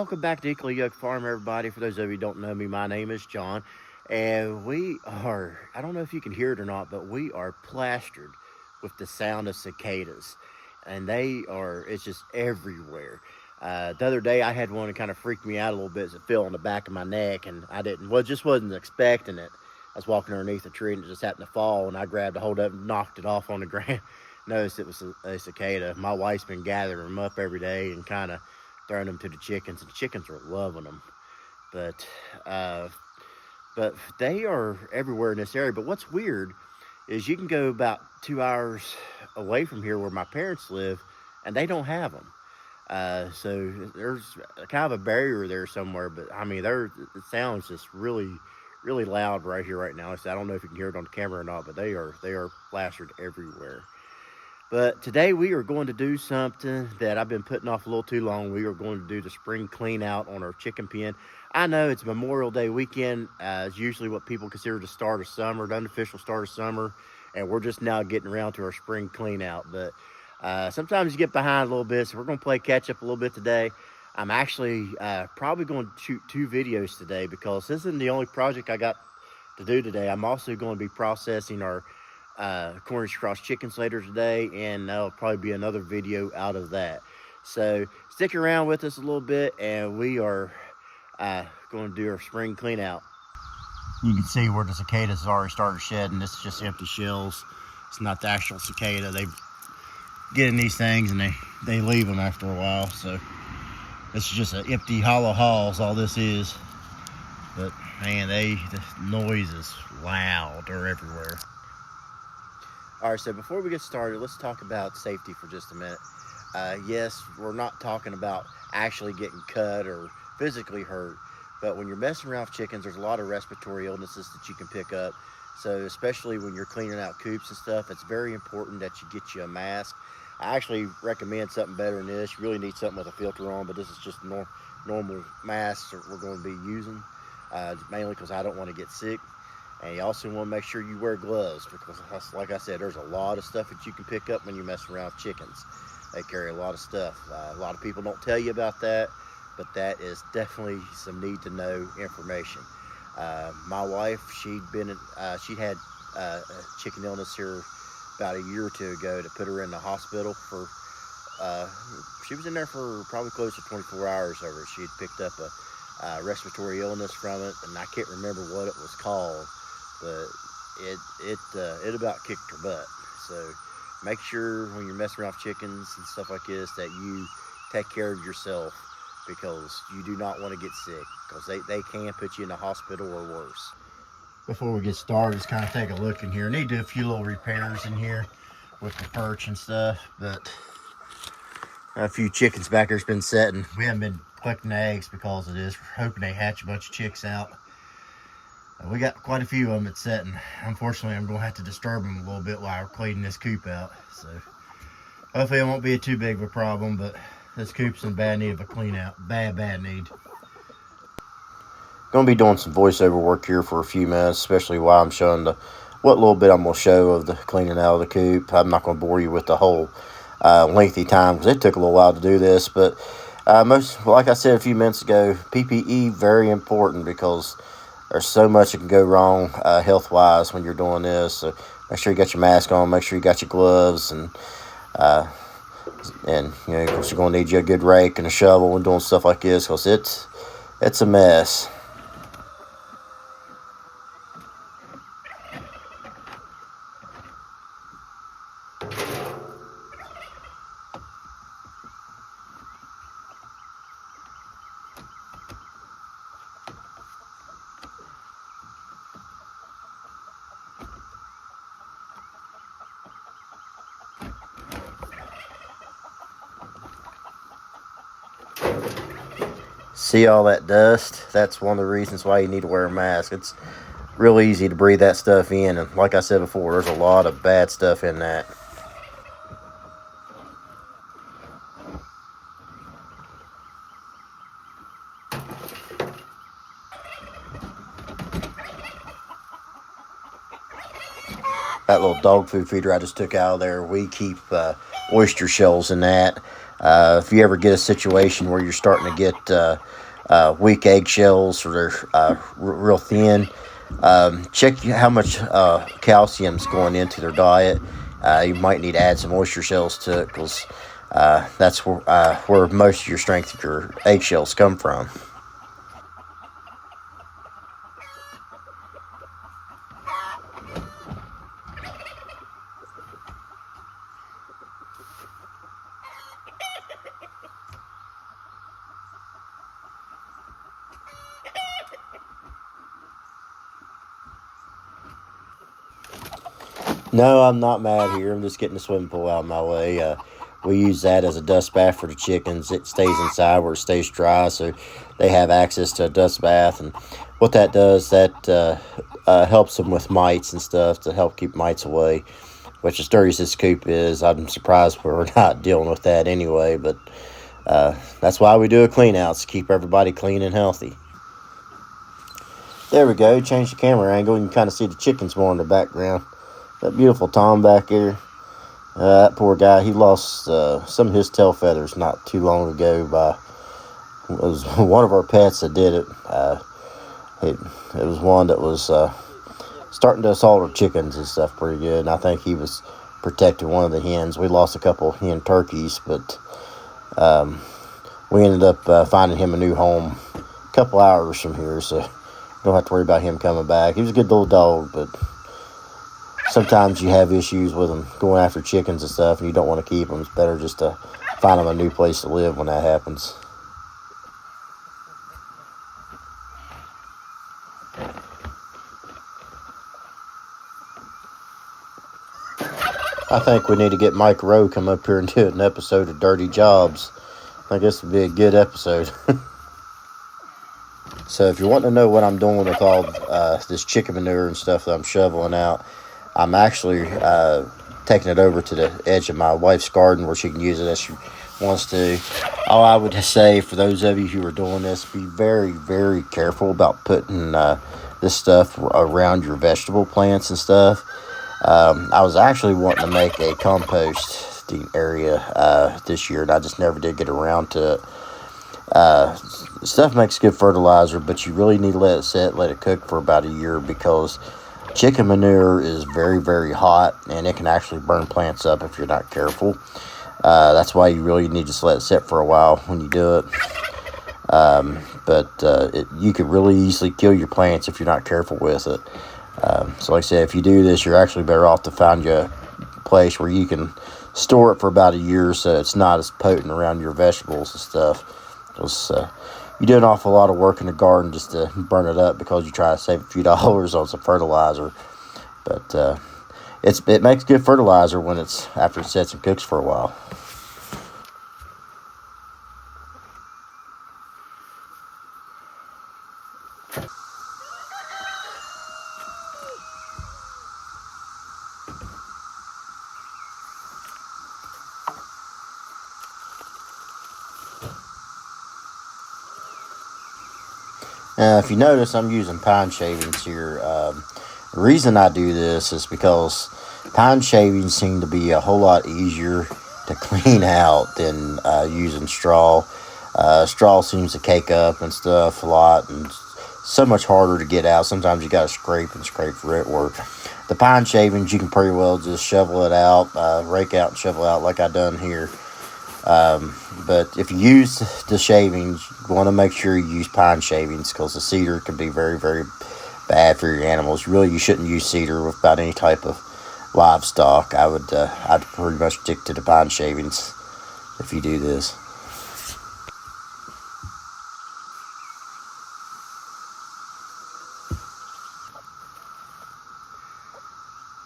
welcome back to Equallyyokedfarm, everybody. For those of you who don't know me, my name is John, and we are, I don't know if you can hear it or not, but we are plastered with the sound of cicadas, and it's just everywhere. The other day, I had one that kind of freaked me out a little bit as it fell on the back of my neck, and just wasn't expecting it. I was walking underneath a tree, and it just happened to fall, and I grabbed a hold of it and knocked it off on the ground. Noticed it was a cicada. My wife's been gathering them up every day and kind of throwing them to the chickens, and the chickens are loving them. But they are everywhere in this area. But what's weird is you can go about 2 hours away from here where my parents live, and they don't have them. So there's kind of a barrier there somewhere. But I mean, it sounds just really, really loud right here, right now. I don't know if you can hear it on the camera or not, but they are plastered everywhere. But today we are going to do something that I've been putting off a little too long. We are going to do the spring clean out on our chicken pen. I know it's Memorial Day weekend. It's usually what people consider the start of summer, the unofficial start of summer. And we're just now getting around to our spring clean out. But sometimes you get behind a little bit, so we're going to play catch up a little bit today. I'm actually probably going to shoot 2 videos today because this isn't the only project I got to do today. I'm also going to be processing our Cornish cross chickens later today, and that'll probably be another video out of that. So stick around with us a little bit, and we are going to do our spring clean out. You can see where the cicadas already started shedding. This is just empty shells. It's not the actual cicada. They get in these things and they leave them after a while. So this is just an empty hollow hull is all this is. But man, the noise is loud. They're everywhere. All right, so before we get started, let's talk about safety for just a minute. Yes, we're not talking about actually getting cut or physically hurt, but when you're messing around with chickens, there's a lot of respiratory illnesses that you can pick up. So especially when you're cleaning out coops and stuff, it's very important that you get you a mask. I actually recommend something better than this. You really need something with a filter on, but this is just normal masks that we're going to be using, mainly because I don't want to get sick. And you also want to make sure you wear gloves because, like I said, there's a lot of stuff that you can pick up when you mess around with chickens. They carry a lot of stuff. A lot of people don't tell you about that, but that is definitely some need-to-know information. My wife, she'd had a chicken illness here about a year or 2 ago to put her in the hospital for. She was in there for probably close to 24 hours over it. She had picked up a respiratory illness from it, and I can't remember what it was called. But it about kicked her butt. So make sure when you're messing around with chickens and stuff like this that you take care of yourself, because you do not want to get sick, because they can put you in the hospital or worse. Before we get started, let's kind of take a look in here. I need to do a few little repairs in here with the perch and stuff, but a few chickens back there's been setting. We haven't been collecting eggs because of this. We're hoping they hatch a bunch of chicks out. We got quite a few of them that's setting. Unfortunately, I'm going to have to disturb them a little bit while we're cleaning this coop out. So hopefully it won't be too big of a problem, but this coop's in bad need of a clean out. Bad need. Going to be doing some voiceover work here for a few minutes, especially while I'm showing what little bit I'm going to show of the cleaning out of the coop. I'm not going to bore you with the whole lengthy time because it took a little while to do this. But like I said a few minutes ago, PPE, very important because there's so much that can go wrong health-wise when you're doing this. So make sure you got your mask on. Make sure you got your gloves, and of course you're going to need you a good rake and a shovel when doing stuff like this because it's a mess. See all that dust? That's one of the reasons why you need to wear a mask. It's real easy to breathe that stuff in, and like I said before, there's a lot of bad stuff in that. That little dog food feeder I just took out of there, we keep oyster shells in that. If you ever get a situation where you're starting to get weak eggshells or they're real thin, check how much calcium's going into their diet. You might need to add some oyster shells to it because that's where most of your strength of your eggshells come from. No, I'm not mad here. I'm just getting the swimming pool out of my way. We use that as a dust bath for the chickens. It stays inside where it stays dry, so they have access to a dust bath. And what that does, that helps them with mites and stuff to help keep mites away. Which, as dirty as this coop is, I'm surprised we're not dealing with that anyway. But that's why we do a clean out, to keep everybody clean and healthy. There we go. Change the camera angle. You can kind of see the chickens more in the background. That beautiful Tom back here. That poor guy, he lost some of his tail feathers not too long ago by, it was one of our pets that did it. It was one that was starting to assault our chickens and stuff pretty good. And I think he was protecting one of the hens. We lost a couple hen turkeys, but we ended up finding him a new home a couple hours from here, so don't have to worry about him coming back. He was a good little dog, but sometimes you have issues with them going after chickens and stuff, and you don't want to keep them. It's better just to find them a new place to live when that happens. I think we need to get Mike Rowe come up here and do an episode of Dirty Jobs. I guess it would be a good episode. So if you're wanting to know what I'm doing with all this chicken manure and stuff that I'm shoveling out, I'm actually taking it over to the edge of my wife's garden where she can use it as she wants to. All I would say for those of you who are doing this, be very, very careful about putting this stuff around your vegetable plants and stuff. I was actually wanting to make a composting area this year, and I just never did get around to it. Stuff makes good fertilizer, but you really need to let it sit, let it cook for about a year, because chicken manure is very, very hot, and it can actually burn plants up if you're not careful. That's why you really need to just let it sit for a while when you do it. But you could really easily kill your plants if you're not careful with it. So like I said, if you do this, you're actually better off to find you a place where you can store it for about a year so it's not as potent around your vegetables and stuff. Because you do an awful lot of work in the garden just to burn it up because you try to save a few dollars on some fertilizer. But it makes good fertilizer when it's after it sits and cooks for a while. Now, if you notice, I'm using pine shavings here. The reason I do this is because pine shavings seem to be a whole lot easier to clean out than using straw. Straw seems to cake up and stuff a lot, and so much harder to get out. Sometimes you got to scrape and scrape for it. Where the pine shavings, you can pretty well just shovel it out, rake out and shovel out like I done here. But if you use the shavings, you want to make sure you use pine shavings, because the cedar can be very, very bad for your animals. Really, you shouldn't use cedar with about any type of livestock. I'd pretty much stick to the pine shavings if you do this.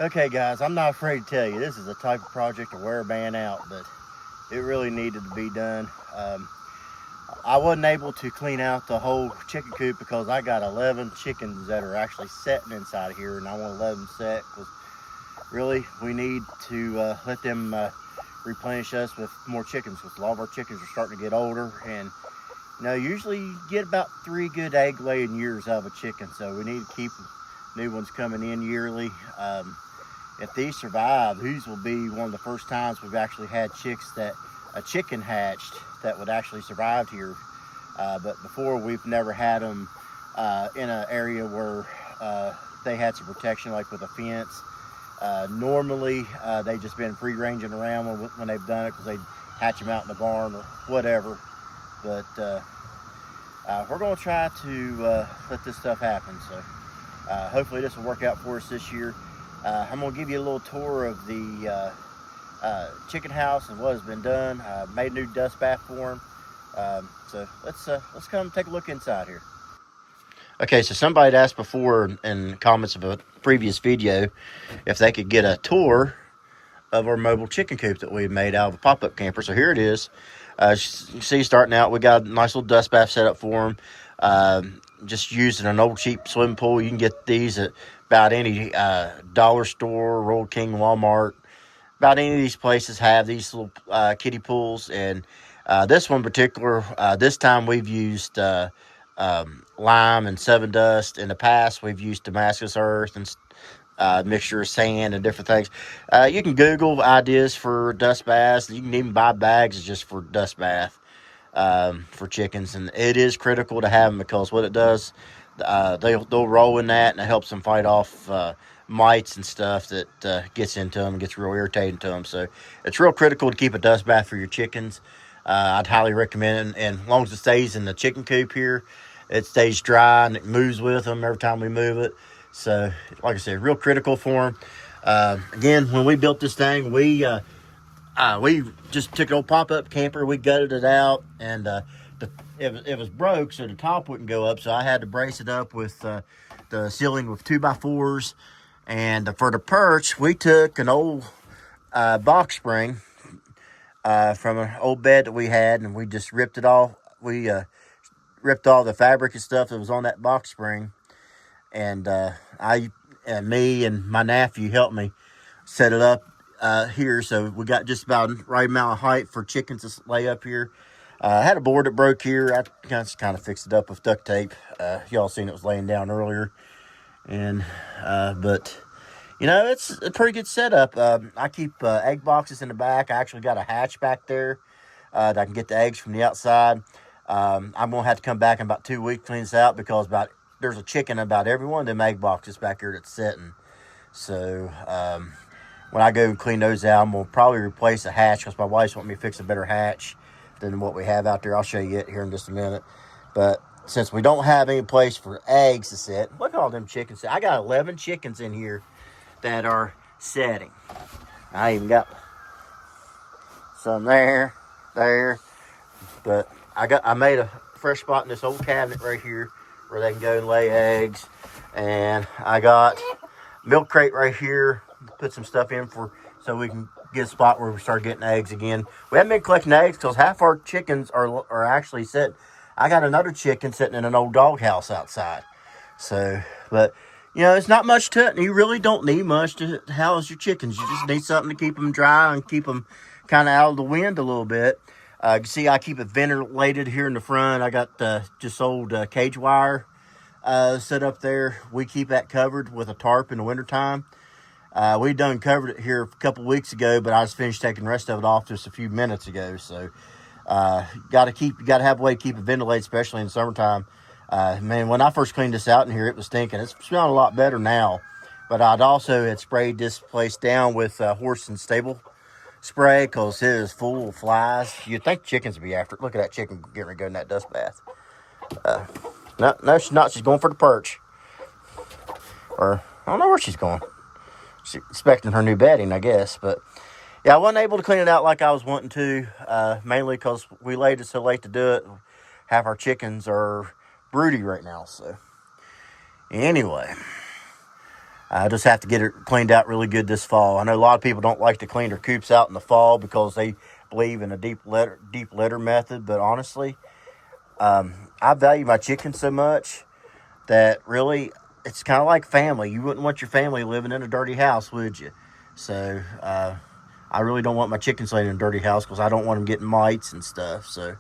Okay, guys, I'm not afraid to tell you, this is a type of project to wear a man out, but it really needed to be done. I wasn't able to clean out the whole chicken coop because I got 11 chickens that are actually setting inside of here, and I want to let them set because really we need to let them replenish us with more chickens, because a lot of our chickens are starting to get older, and usually you get about 3 good egg laying years out of a chicken, so we need to keep new ones coming in yearly. If these survive, these will be one of the first times we've actually had chicks that a chicken hatched that would actually survive here. But before, we've never had them in an area where they had some protection, like with a fence. Normally, they've just been free ranging around when they've done it, because they hatch them out in the barn or whatever. But we're going to try to let this stuff happen. So hopefully this will work out for us this year. I'm going to give you a little tour of the chicken house and what has been done. Made a new dust bath for them. So let's come take a look inside here. Okay, so somebody asked before in comments of a previous video if they could get a tour of our mobile chicken coop that we made out of a pop-up camper. So here it is. You can see, starting out, we got a nice little dust bath set up for them. Just using an old cheap swimming pool. You can get these at about any dollar store, Royal King, Walmart. About any of these places have these little kiddie pools. And this one in particular, this time we've used lime and Seven Dust. In the past, we've used Damascus earth and mixture of sand and different things. You can Google ideas for dust baths. You can even buy bags just for dust bath for chickens. And it is critical to have them, because what it does, they'll roll in that, and it helps them fight off mites and stuff that gets into them and gets real irritating to them. So it's real critical to keep a dust bath for your chickens. I'd highly recommend it. And as long as it stays in the chicken coop here, it stays dry and it moves with them every time we move it. So, like I said, real critical for them. Again, when we built this thing, we just took an old pop-up camper, we gutted it out, and it was broke, so the top wouldn't go up. So I had to brace it up with the ceiling with 2x4s. And for the perch, we took an old box spring from an old bed that we had, and we just ripped it all. We ripped all the fabric and stuff that was on that box spring, and me and my nephew helped me set it up here. So we got just about the right amount of height for chickens to lay up here. I had a board that broke here. I just kind of fixed it up with duct tape. Y'all seen it was laying down earlier, and but you know, it's a pretty good setup. I keep egg boxes in the back. I actually got a hatch back there that I can get the eggs from the outside. I'm going to have to come back in about 2 weeks, clean this out, because there's a chicken in about every one of them egg boxes back here that's sitting. So when I go and clean those out, I'm going to probably replace the hatch, because my wife's wanting me to fix a better hatch than what we have out there. I'll show you it here in just a minute. But since we don't have any place for eggs to sit, look at all them chickens. I got 11 chickens in here that are setting. I even got some there, but I made a fresh spot in this old cabinet right here where they can go and lay eggs. And I got milk crate right here, put some stuff in so we can get a spot where we start getting eggs again. We haven't been collecting eggs because half our chickens are actually sitting. I got another chicken sitting in an old doghouse outside. So, but you know, it's not much to it. You really don't need much to house your chickens. You just need something to keep them dry and keep them kind of out of the wind a little bit. You can see I keep it ventilated here in the front. I got just old cage wire set up there. We keep that covered with a tarp in the wintertime. We done covered it here a couple weeks ago, but I just finished taking the rest of it off just a few minutes ago. So you got to have a way to keep it ventilated, especially in the summertime. Man, when I first cleaned this out in here, it was stinking. It's smelling a lot better now. But I'd also had sprayed this place down with horse and stable spray, because it is full of flies. You'd think chickens would be after it. Look at that chicken getting ready to go in that dust bath. No, she's not. She's going for the perch. Or, I don't know where she's going. She's expecting her new bedding, I guess. But, yeah, I wasn't able to clean it out like I was wanting to, mainly because we laid it so late to do it. Half our chickens are broody right now. So, anyway, I just have to get it cleaned out really good this fall. I know a lot of people don't like to clean their coops out in the fall because they believe in a deep litter method. But honestly, I value my chickens so much that really it's kind of like family. You wouldn't want your family living in a dirty house, would you? So I really don't want my chickens living in a dirty house because I don't want them getting mites and stuff. So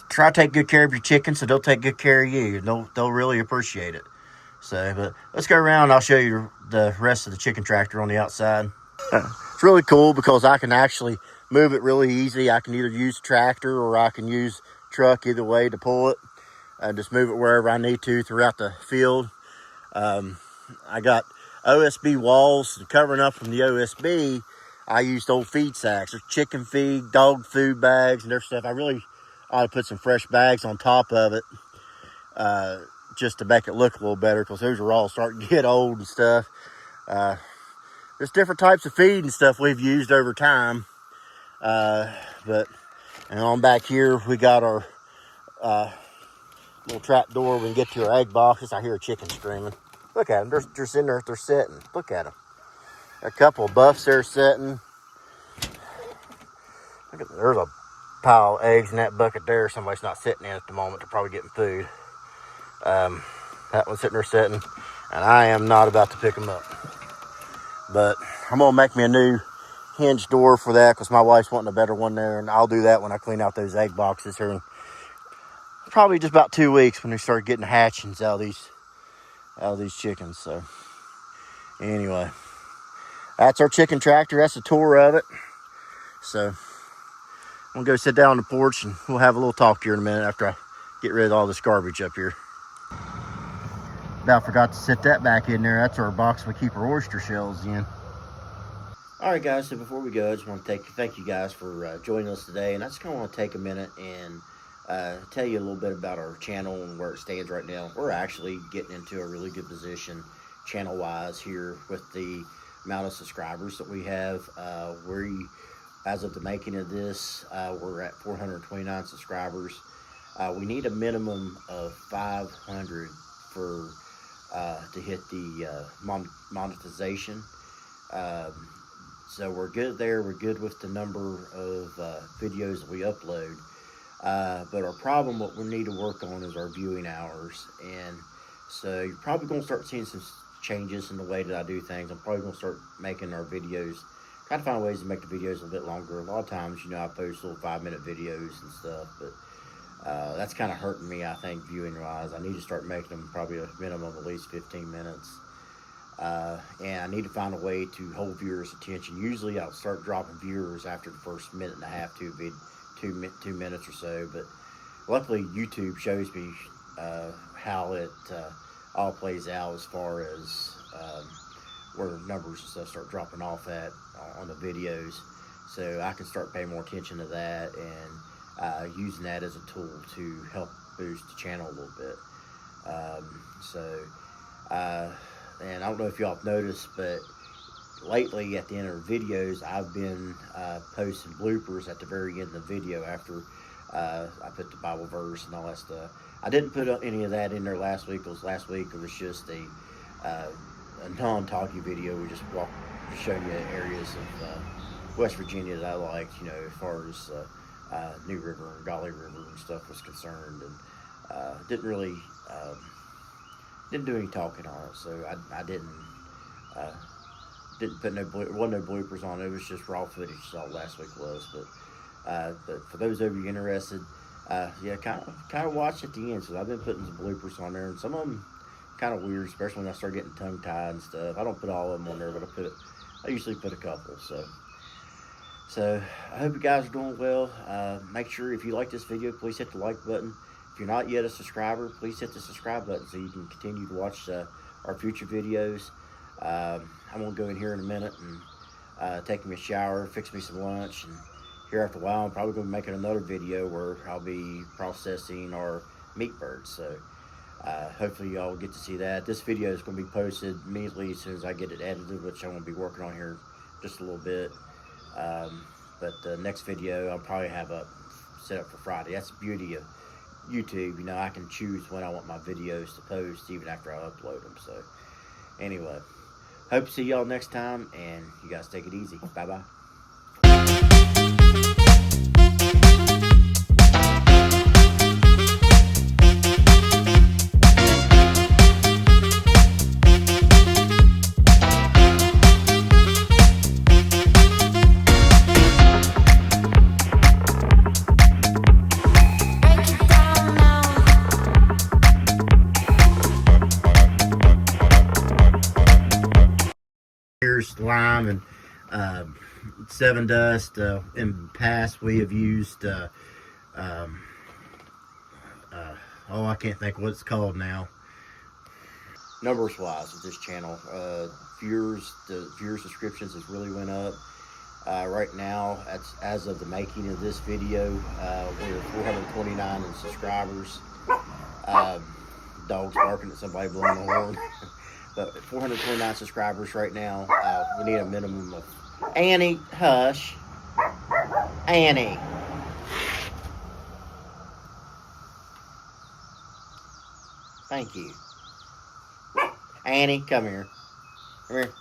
try to take good care of your chickens so they'll take good care of you. They'll really appreciate it. So, but let's go around and I'll show you the rest of the chicken tractor on the outside. It's really cool because I can actually move it really easy. I can either use tractor or I can use truck, either way to pull it. Just move it wherever I need to throughout the field. I got OSB walls covering up from the OSB. I used old feed sacks. There's chicken feed, dog food bags, and there's stuff. I really ought to put some fresh bags on top of it, just to make it look a little better, because those are all starting to get old and stuff. There's different types of feed and stuff we've used over time. And on back here, we got our little trap door. We can get to our egg boxes. I hear a chicken screaming. Look at them. They're sitting there. They're sitting. Look at them. A couple of buffs there sitting. There's a pile of eggs in that bucket there. Somebody's not sitting in at the moment. They're probably getting food. That one's sitting there sitting. And I am not about to pick them up. But I'm going to make me a new hinge door for that, because my wife's wanting a better one there. And I'll do that when I clean out those egg boxes here in probably just about 2 weeks, when we start getting hatchings out of these chickens. So anyway, that's our chicken tractor. That's a tour of it. So I'm gonna go sit down on the porch and we'll have a little talk here in a minute after I get rid of all this garbage up here. About forgot to set that back in there. That's our box we keep our oyster shells in. All right, guys, so before we go, I just want to thank you guys for joining us today. And I just kind of want to take a minute and tell you a little bit about our channel and where it stands right now. We're actually getting into a really good position channel-wise here with the amount of subscribers that we have. As of the making of this, we're at 429 subscribers. We need a minimum of 500 to hit the monetization. So we're good there. We're good with the number of videos that we upload. But our problem, what we need to work on, is our viewing hours. And so you're probably going to start seeing some changes in the way that I do things. I'm probably going to start making our videos, try to find ways to make the videos a little bit longer. A lot of times, I post little 5-minute videos and stuff, but that's kind of hurting me, I think, viewing wise. I need to start making them probably a minimum of at least 15 minutes. And I need to find a way to hold viewers' attention. Usually I'll start dropping viewers after the first minute and a half, 2 minutes or so, but luckily YouTube shows me how it all plays out as far as where numbers and stuff start dropping off at on the videos, so I can start paying more attention to that and using that as a tool to help boost the channel a little bit. And I don't know if y'all have noticed, but lately at the end of the videos, I've been posting bloopers at the very end of the video after I put the Bible verse and all that stuff. I didn't put any of that in there last week, because last week it was just a non-talky video. We just showing you areas of West Virginia that I liked, as far as New River and Golly River and stuff was concerned, and didn't do any talking on it. So I didn't put wasn't no bloopers on it. It was just raw footage. All last week was, but for those of you interested, kind of watch at the end. So I've been putting some bloopers on there, and some of them kind of weird, especially when I start getting tongue tied and stuff. I don't put all of them on there, but I usually put a couple. So I hope you guys are doing well. Make sure, if you like this video, please hit the like button. If you're not yet a subscriber, please hit the subscribe button so you can continue to watch our future videos. I'm going to go in here in a minute and take me a shower, fix me some lunch, and here after a while I'm probably going to be making another video where I'll be processing our meat birds. So hopefully y'all get to see that. This video is going to be posted immediately as soon as I get it edited, which I'm going to be working on here just a little bit. But the next video I'll probably have set up for Friday. That's the beauty of YouTube. I can choose when I want my videos to post even after I upload them. So anyway, hope to see y'all next time, and you guys take it easy. Bye-bye. Here's lime, and Seven Dust. In the past, we have used, oh, I can't think what it's called now. Numbers wise with this channel, the viewer subscriptions has really went up. Right now, as of the making of this video, we're 429 in subscribers. Dogs barking at somebody blowing the horn. But 429 subscribers right now. We need a minimum of... Annie, hush. Annie. Thank you. Annie, come here. Come here.